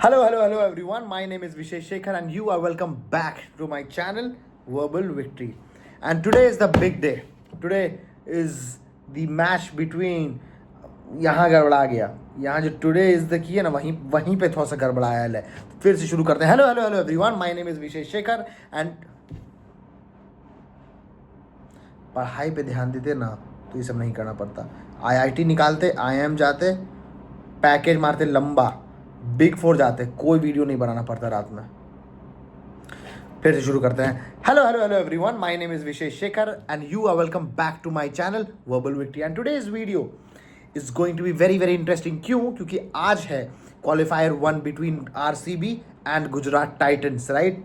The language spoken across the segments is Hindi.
Hello everyone. My name is Vishesh Shekhar and you are welcome back to my channel Verbal Victory. And today is the big day. Today is the match between यहाँ गड़बड़ा गया यहाँ जो टुडे इज द की है ना वहीं वहीं पे थोड़ा सा गड़बड़ाया है. फिर से शुरू करते हैं. Hello everyone, my name is Vishesh Shekhar and पढ़ाई पे ध्यान देते ना तो ये सब नहीं करना पड़ता. आईआईटी निकालते, आईएम जाते, पैकेज मारते लंबा, बिग फोर जाते, कोई वीडियो नहीं बनाना पड़ता रात में. फिर से शुरू करते हैं. Hello everyone, my name is Vishesh Shekhar and you are welcome back to my channel verbal victory. And today's video is going to be very interesting. क्यों? क्योंकि आज है qualifier 1 between RCB and Gujarat Titans, right?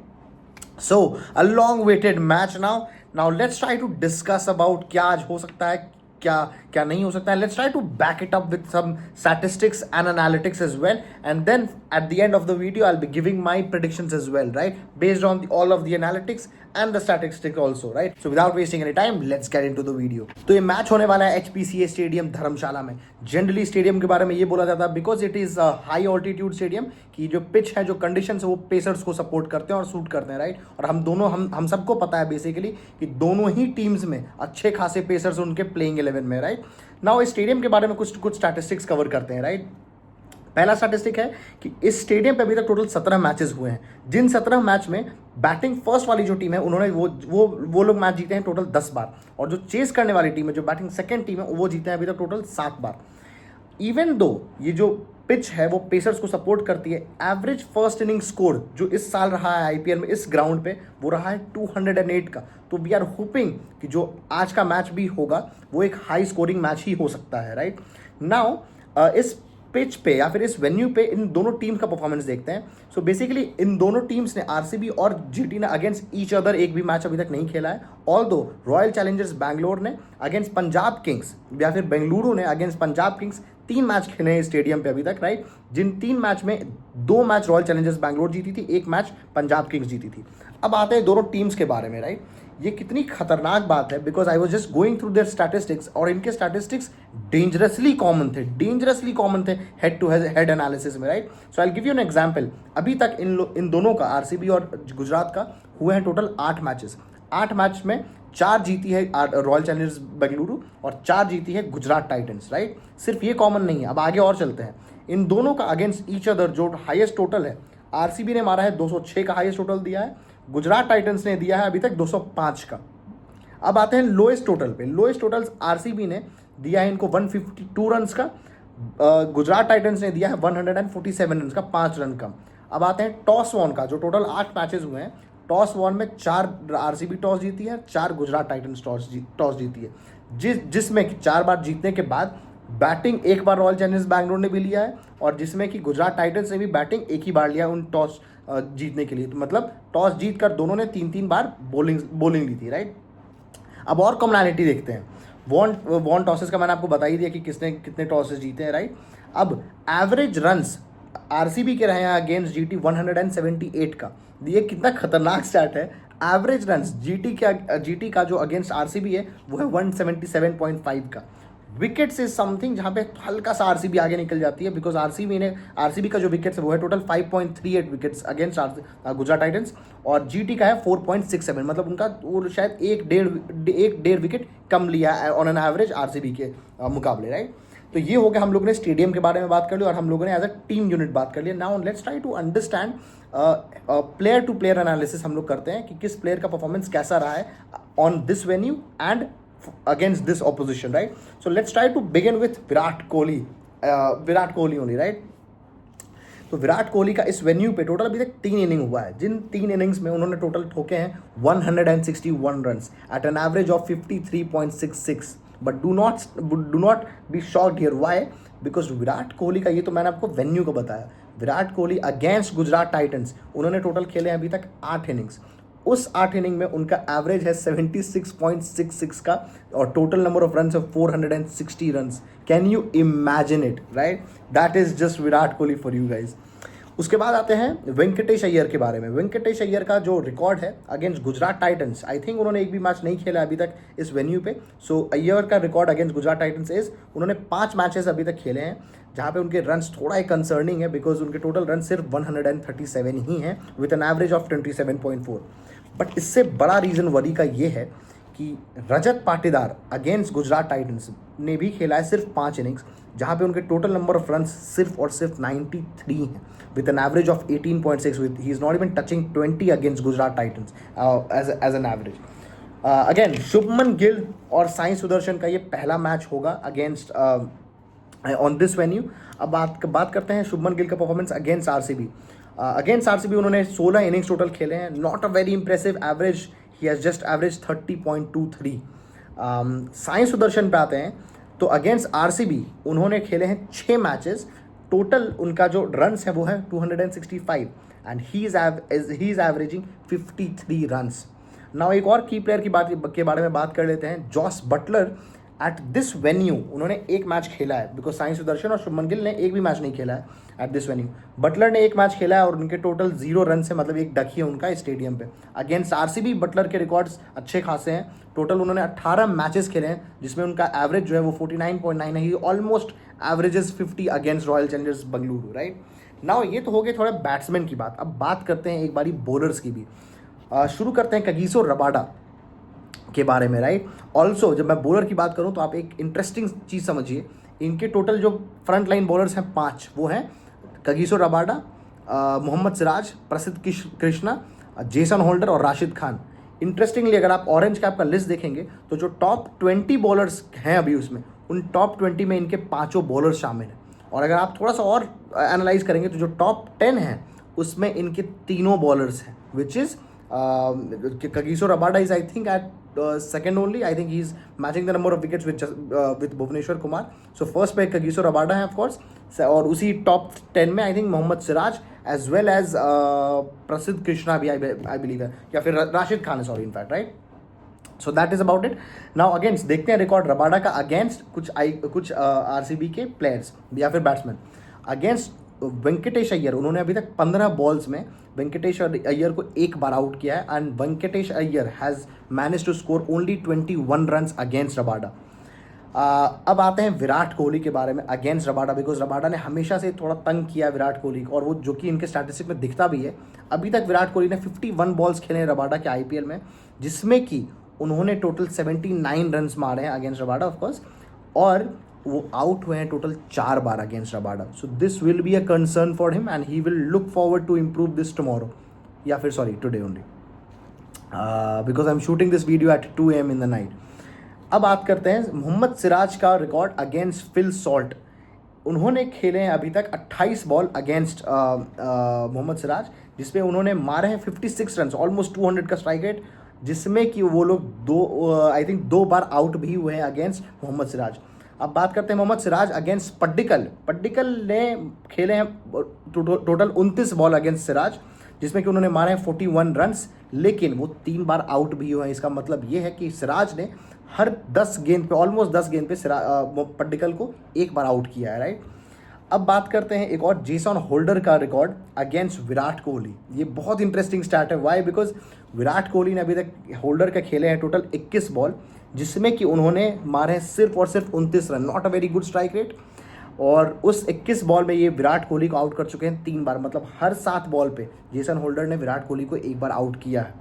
So a long waited match. Now let's try to discuss about क्या आज हो सकता है, क्या नहीं हो सकता है. Let's try to back it up with some statistics and analytics as well, and then at the end of the video I will be giving my predictions as well, right, based on all of the analytics and the statistics also, right? So without wasting any time, let's get into the video. तो ये मैच होने वाला है HPCA स्टेडियम धर्मशाला में. जनरली स्टेडियम के बारे में ये बोला जाता है because it is high altitude stadium की जो पिच है, जो कंडीशन है वो पेसर्स को सपोर्ट करते हैं और सूट करते हैं, राइट? और हम सबको पता है बेसिकली कि दोनों ही टीम्स में अच्छे खासे पेसर्स उनके प्लेइंग 11 में, राइट? नाउ इस स्टेडियम के बारे में कुछ स्टैटिस्टिक्स कवर करते हैं, राइट? पहला स्टैटिस्टिक है कि इस स्टेडियम पे अभी तक टोटल 17 मैचेस हुए हैं. जिन 17 मैच में बैटिंग फर्स्ट वाली जो टीम है उन्होंने वो लोग मैच जीते हैं टोटल 10 बार, और जो चेस करने वाली टीम है, जो बैटिंग सेकंड टीम है, वो जीते हैं अभी तक टोटल 7 बार. इवन दो ये जो पिच है वो पेसर्स को सपोर्ट करती है, एवरेज फर्स्ट इनिंग स्कोर जो इस साल रहा है आईपीएल में इस ग्राउंड पे वो रहा है 208 का. तो वी आर होपिंग कि जो आज का मैच भी होगा वो एक हाई स्कोरिंग मैच ही हो सकता है, राइट? नाउ इस पिच पे या फिर इस वेन्यू पे इन दोनों टीम का परफॉर्मेंस देखते हैं. सो बेसिकली इन दोनों टीम्स ने, आरसीबी और जीटी ने, अगेंस्ट ईच अदर एक भी मैच अभी तक नहीं खेला है. ऑल्दो रॉयल चैलेंजर्स बैंगलोर ने अगेंस्ट पंजाब किंग्स या फिर बेंगलुरु ने अगेंस्ट पंजाब किंग्स 3 मैच खेले हैं स्टेडियम पे अभी तक, राइट? जिन 3 मैच में 2 मैच रॉयल चैलेंजर्स बैंगलोर जीती थी, 1 मैच पंजाब किंग्स जीती थी. अब आते हैं दोनों टीम्स के बारे में, राइट? ये कितनी खतरनाक बात है because I was just going through their statistics, और इनके स्टैटिस्टिक्स डेंजरसली कॉमन थे हेड टू हेड एनालिसिस में, right? So I give you an example. अभी तक इन दोनों का, आरसीबी और गुजरात का, हुए हैं टोटल 8 मैचेस. 8 मैच में 4 जीती है रॉयल चैलेंजर्स बेंगलुरु और 4 जीती है गुजरात टाइटंस, राइट? सिर्फ ये कॉमन नहीं है. अब आगे और चलते हैं. इन दोनों का अगेंस्ट ईच अदर जो हाईएस्ट टोटल है, आरसीबी ने मारा है 206 का हाईएस्ट टोटल दिया है, गुजरात टाइटंस ने दिया है अभी तक 205 का. अब आते हैं लोएस्ट टोटल पे. लोएस्ट टोटल आरसीबी ने दिया है इनको 152 रन का, गुजरात टाइटंस ने दिया है 147 रन का, 5 रन कम. अब आते हैं टॉस वन का, जो टोटल 8 मैचेस हुए हैं. टॉस वन में 4 आरसीबी टॉस जीती है, 4 गुजरात टाइटंस टॉस जीती है, जिसमें 4 बार जीतने के बाद बैटिंग एक बार रॉयल चैलेंजर्स बैंगलोर ने भी लिया है, और जिसमें कि गुजरात टाइटंस ने भी बैटिंग एक ही बार लिया उन टॉस जीतने के लिए. तो मतलब टॉस जीत कर दोनों ने 3 बार बॉलिंग ली थी, राइट? अब और कॉमनैलिटी देखते हैं. वॉन टॉसेस का मैंने आपको बता ही दिया कि किसने कितने टॉसेस जीते हैं, राइट? अब एवरेज रन्स आरसीबी के रहे हैं अगेंस्ट जीटी 178 का. ये कितना खतरनाक स्टैट है. एवरेज रन्स जीटी का जो अगेंस्ट आरसीबी है वो है 177.5 का. विकेट्स इज समथिंग जहाँ पे हल्का सा आरसीबी आगे निकल जाती है बिकॉज आरसीबी का जो विकेट्स है वो है total 5.38 wickets against Gujarat Titans, और जीटी का है 4.67. मतलब उनका वो शायद एक डेढ़ विकेट कम लिया है ऑन एन एवरेज आरसीबी के मुकाबले, राइट? तो ये हो गया, हम लोगों ने स्टेडियम के बारे में बात कर ली और हम लोगों ने एज अ टीम यूनिट बात कर लिया. Now let's try to understand player to player analysis हम लोग करते हैं कि किस प्लेयर का परफॉर्मेंस कैसा रहा है on this venue and against this opposition, right? So let's try to begin with Virat Kohli only, right? तो विराट कोहली का इस वेन्यू पे टोटल अभी तक 3 इनिंग हुआ है, जिन 3 इनिंग्स में उन्होंने टोटल ठोके हैं 161 runs at N average of 53.66. But do not be shocked here. Why? Because Virat Kohli का, ये तो मैंने आपको वेन्यू को बताया, विराट कोहली अगेंस्ट गुजरात टाइटंस उन्होंने टोटल खेले हैं अभी तक 8 इनिंग्स. उस 8 इनिंग में उनका एवरेज है 76.66 का, और टोटल नंबर ऑफ रन है 460 run. Can you imagine it, right? That is just Virat Kohli for you guys. उसके बाद आते हैं वेंकटेश अय्यर के बारे में. वेंकटेश अय्यर का जो रिकॉर्ड है against Gujarat Titans, I think उन्होंने एक भी मैच नहीं खेला अभी तक इस वेन्यू पे. सो अय्यर का record against Gujarat Titans is, उन्होंने 5 मैचेस अभी तक खेले हैं, जहाँ पे उनके रन्स थोड़ा एक कंसर्निंग है बिकॉज उनके टोटल रन सिर्फ 137 ही हैं with an average of 27.4। But इससे बड़ा रीज़न वरी का ये है कि रजत पाटीदार अगेंस्ट गुजरात टाइटंस ने भी खेला है सिर्फ 5 इनिंग्स, जहाँ पे उनके टोटल नंबर ऑफ रन सिर्फ और सिर्फ 93 हैं with an average of 18.6। With he is not even touching 20 against Gujarat Titans as an average. Again Shubman Gill और साई सुदर्शन का ये पहला मैच होगा अगेंस्ट ऑन दिस वेन्यू। अब बात करते हैं शुभमन गिल का performance against RCB. Against RCB उन्होंने 16 इनिंग्स टोटल खेले हैं, not a very impressive average, he has just average 30.23। Sai Sudarshan पे आते हैं तो अगेंस्ट आरसीबी उन्होंने खेले हैं 6 मैचेस, टोटल उनका जो रन्स है वो है 265 and he is averaging 53 runs. Now एक और की प्लेयर के बारे में बात कर लेते हैं, Jos Buttler. At this venue उन्होंने एक मैच खेला है बिकॉज साई सुदर्शन और शुभमन गिल ने एक भी मैच नहीं खेला है एट दिस वेन्यू। बटलर ने एक मैच खेला है और उनके टोटल 0 रन है, मतलब एक डक ही है उनका स्टेडियम पे। अगेंस्ट आरसीबी बटलर के रिकॉर्ड्स अच्छे खासे हैं, टोटल उन्होंने 18 मैचेस खेले हैं जिसमें उनका एवरेज जो है वो 49.9 है। He almost averages 50 against Royal Challengers Bengaluru, right. Now ये तो हो गए थोड़ा बैट्समैन की बात, अब बात करते हैं एक बारी बॉलर्स की भी। शुरू करते हैं कगिसो रबाडा के बारे में, राइट। ऑल्सो जब मैं बॉलर की बात करूं तो आप एक इंटरेस्टिंग चीज़ समझिए, इनके टोटल जो फ्रंट लाइन बॉलर्स हैं 5, वो हैं कगिसो रबाडा, मोहम्मद सिराज, प्रसिद्ध कृष्णा, जेसन होल्डर और राशिद खान। इंटरेस्टिंगली अगर आप ऑरेंज कैप का लिस्ट देखेंगे तो जो टॉप 20 बॉलर्स हैं अभी उसमें, उन टॉप 20 में इनके 5 बॉलर्स शामिल हैं। और अगर आप थोड़ा सा और एनालाइज करेंगे तो जो टॉप 10 हैं उसमें इनके 3 बॉलर्स हैं, which is Kagiso Rabada is I think at second only. I think he's matching the number of wickets with Bhuvneshwar Kumar. So first पे Kagiso Rabada है of course, और उसी टॉप 10 में I think Mohammad Siraj as well as प्रसिद्ध कृष्णा भी I believe है, या फिर राशिद खान है, sorry in fact, right. So that is about it. Now against देखते हैं रिकॉर्ड रबाडा का अगेंस्ट कुछ आरसीबी के प्लेयर्स या फिर बैट्समैन। अगेंस्ट वेंकटेश अय्यर उन्होंने अभी तक 15 बॉल्स में वेंकटेश अय्यर को एक बार आउट किया है and Venkatesh Iyer has managed to score only 21 runs against Rabada. अब आते हैं विराट कोहली के बारे में अगेंस्ट रबाडा, बिकॉज रबाडा ने हमेशा से थोड़ा तंग किया विराट कोहली को, और वो जो कि इनके स्टैटिस्टिक में दिखता भी है। अभी तक विराट कोहली ने 51 बॉल्स खेले हैं रबाडा के आईपीएल में, जिसमें कि उन्होंने टोटल 79 रन्स मारे हैं अगेंस्ट रबाडा ऑफकोर्स, और वो आउट हुए हैं टोटल 4 बार against Rabada. So this will be a concern for him and he will look forward to improve this tomorrow, या फिर sorry today only, because I am shooting this video at 2 AM in the night. अब बात करते हैं मोहम्मद सिराज का रिकॉर्ड अगेंस्ट फिल सॉल्ट। उन्होंने खेले हैं अभी तक 28 बॉल अगेंस्ट मोहम्मद सिराज, जिसमें उन्होंने मारे हैं 56 रन, ऑलमोस्ट 200 का स्ट्राइक रेट, जिसमें कि वो लोग 2 बार आउट भी हुए हैं अगेंस्ट मोहम्मद सिराज। अब बात करते हैं मोहम्मद सिराज अगेंस्ट पड्डिकल ने खेले हैं टोटल 29 बॉल अगेंस्ट सिराज, जिसमें कि उन्होंने मारे हैं 41 रन्स, लेकिन वो 3 बार आउट भी हुए हैं। इसका मतलब ये है कि सिराज ने हर 10 गेंद पे, ऑलमोस्ट 10 गेंद पे पड्डिकल को एक बार आउट किया है, राइट। अब बात करते हैं एक और जेसन होल्डर का रिकॉर्ड अगेंस्ट विराट कोहली। ये बहुत इंटरेस्टिंग स्टैट है, वाई, बिकॉज विराट कोहली ने अभी तक होल्डर के खेले हैं टोटल 21 बॉल, जिसमें कि उन्होंने मारे हैं सिर्फ और सिर्फ 29 run, not a very good strike rate. और उस 21 बॉल में ये विराट कोहली को आउट कर चुके हैं 3 बार, मतलब हर 7 बॉल पे जेसन होल्डर ने विराट कोहली को एक बार आउट किया है।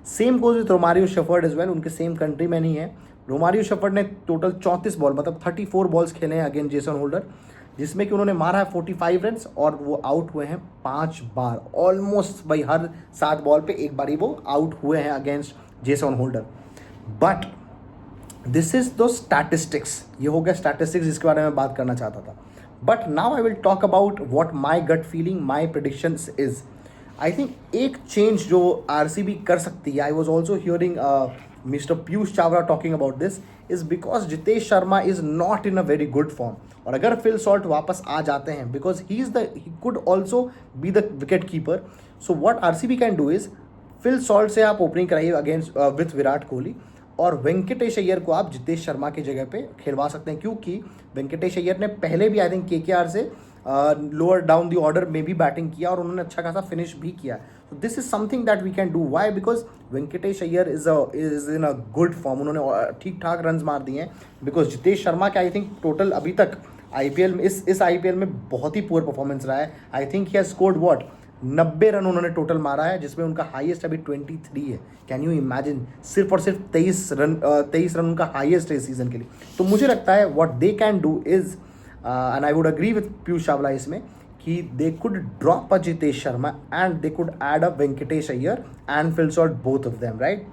Same goes with Romario Shepherd as well, उनके सेम कंट्री में नहीं है। रोमारियो शेफर्ड ने टोटल 34 बॉल, मतलब 34 बॉल्स खेले हैं अगेंस्ट जेसन होल्डर, जिसमें कि उन्होंने मारा है 45 रन और वो आउट हुए हैं 5 बार। ऑलमोस्ट भाई हर 7 बॉल पे एक बार ही वो आउट हुए हैं against Jason holder. But this is दो स्टैटिस्टिक्स, ये हो गया स्टैटिस्टिक्स जिसके बारे में बात करना चाहता था। But now I will talk about what my gut feeling, my predictions is. I think एक चेंज जो आरसीबी कर सकती है, I was also hearing mister Piyush Chawla talking about this, is because Jitesh Sharma is not in a very good form. और अगर फिल सॉल्ट वापस आ जाते हैं, because he could also be the wicket keeper, so what RCB can do is Phil Salt से आप ओपनिंग कराइए अगेंस्ट विथ विराट कोहली, और वेंकटेश अय्यर को आप जितेश शर्मा की जगह पे खेलवा सकते हैं, क्योंकि वेंकटेश अय्यर ने पहले भी आई थिंक केकेआर से लोअर डाउन द ऑर्डर में भी बैटिंग किया और उन्होंने अच्छा खासा फिनिश भी किया। तो this is something that we can do, why, because Venkatesh Iyer is in a good form, उन्होंने ठीक ठाक रन मार दिए हैं। बिकॉज जितेश शर्मा के आई थिंक टोटल अभी तक IPL में इस IPL में बहुत ही पुअर परफॉर्मेंस रहा है. I think he has scored what 90 run उन्होंने टोटल मारा है, जिसमें उनका हाईएस्ट अभी 23 है. कैन यू इमेजिन, सिर्फ और सिर्फ 23 रन उनका हाईएस्ट है इस सीजन के लिए. तो मुझे लगता है what they can do is, and I would agree with Piyush Chawla इसमें, कि they could drop a Jitesh Sharma and they could add a Venkatesh Iyer and Phil Salt, both of them, right.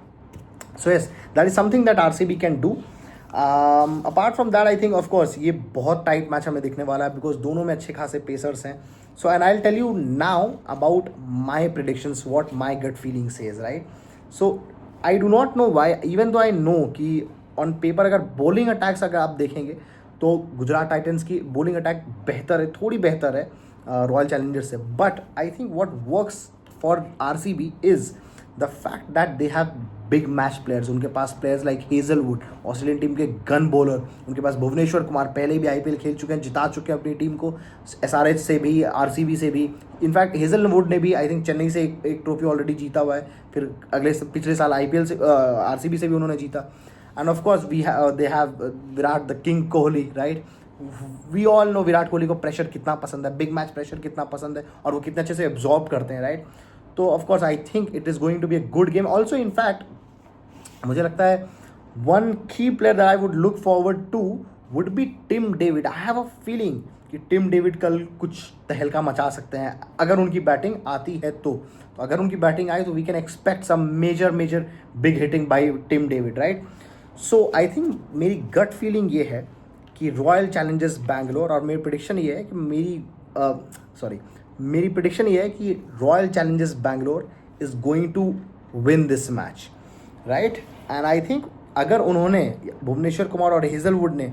So yes, that is something that RCB can do. Apart from that I think of course ये बहुत टाइट मैच हमें दिखने वाला है, बिकॉज दोनों में अच्छे खासे पेसर्स हैं. So and I will tell you now about my predictions, what my gut feeling says, right. So I do not know why, even though I know कि ऑन पेपर अगर बॉलिंग अटैक्स अगर आप देखेंगे तो गुजरात टाइटन्स की बॉलिंग अटैक बेहतर है, थोड़ी बेहतर है रॉयल चैलेंजर्स से. But I think what works for RCB is the fact that they have big match players. उनके पास players like Hazlewood, Australian team के गन बॉलर. उनके पास भुवनेश्वर कुमार पहले भी IPL खेल चुके हैं, जिता चुके हैं अपनी टीम को SRH से भी, RCB से भी. इनफैक्ट हेजलवुड ने भी आई थिंक चेन्नई से एक ट्रॉफी ऑलरेडी जीता हुआ है. फिर पिछले साल IPL से RCB से भी उन्होंने जीता. And of course they have Virat the king Kohli, right. We all know Virat Kohli को प्रेशर कितना पसंद है, बिग मैच प्रेशर कितना पसंद है, और वो कितने अच्छे से एब्जॉर्ब करते हैं, राइट. तो of course I think it is going to be a good game. Also in fact मुझे लगता है one key player that I would look forward to would be Tim David. I have a feeling कि टिम डेविड कल कुछ तहलका मचा सकते हैं अगर उनकी बैटिंग आती है तो अगर उनकी बैटिंग आई तो we can expect some major big hitting by Tim David, right. So I think मेरी गट फीलिंग ये है कि रॉयल चैलेंजर्स बैंगलोर, और मेरी प्रेडिक्शन ये है कि मेरी प्रेडिक्शन ये है कि Royal Challengers Bangalore is going to win this match, right. And I think अगर उन्होंने, भुवनेश्वर कुमार और हेजलवुड ने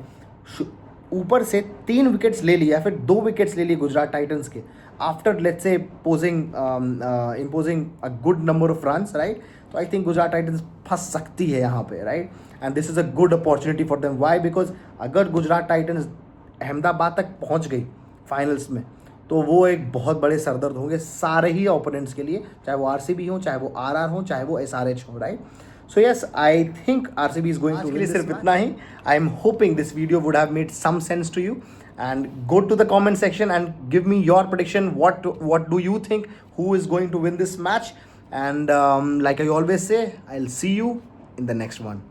ऊपर से 3 विकेट्स ले लिए या फिर 2 विकेट्स ले लिए गुजरात टाइटन्स के, after let's say imposing a good number of runs, right. तो आई थिंक गुजरात टाइटन्स फंस सकती है यहाँ पे, right. And this is a good opportunity for them. Why? Because अगर गुजरात टाइटन्स अहमदाबाद तक पहुँच गई फाइनल्स में तो वो एक बहुत बड़े सरदर्द होंगे सारे ही ओपोनेंट्स के लिए, चाहे वो RCB हो, चाहे वो RR हो, चाहे वो SRH हो, right. So yes, I think RCB is going to win. सिर्फ इतना ही. I am hoping this video would have made some sense to you. And go to the comment section and give me your prediction. What do you think? Who is going to win this match? And like I always say, I'll see you in the next one.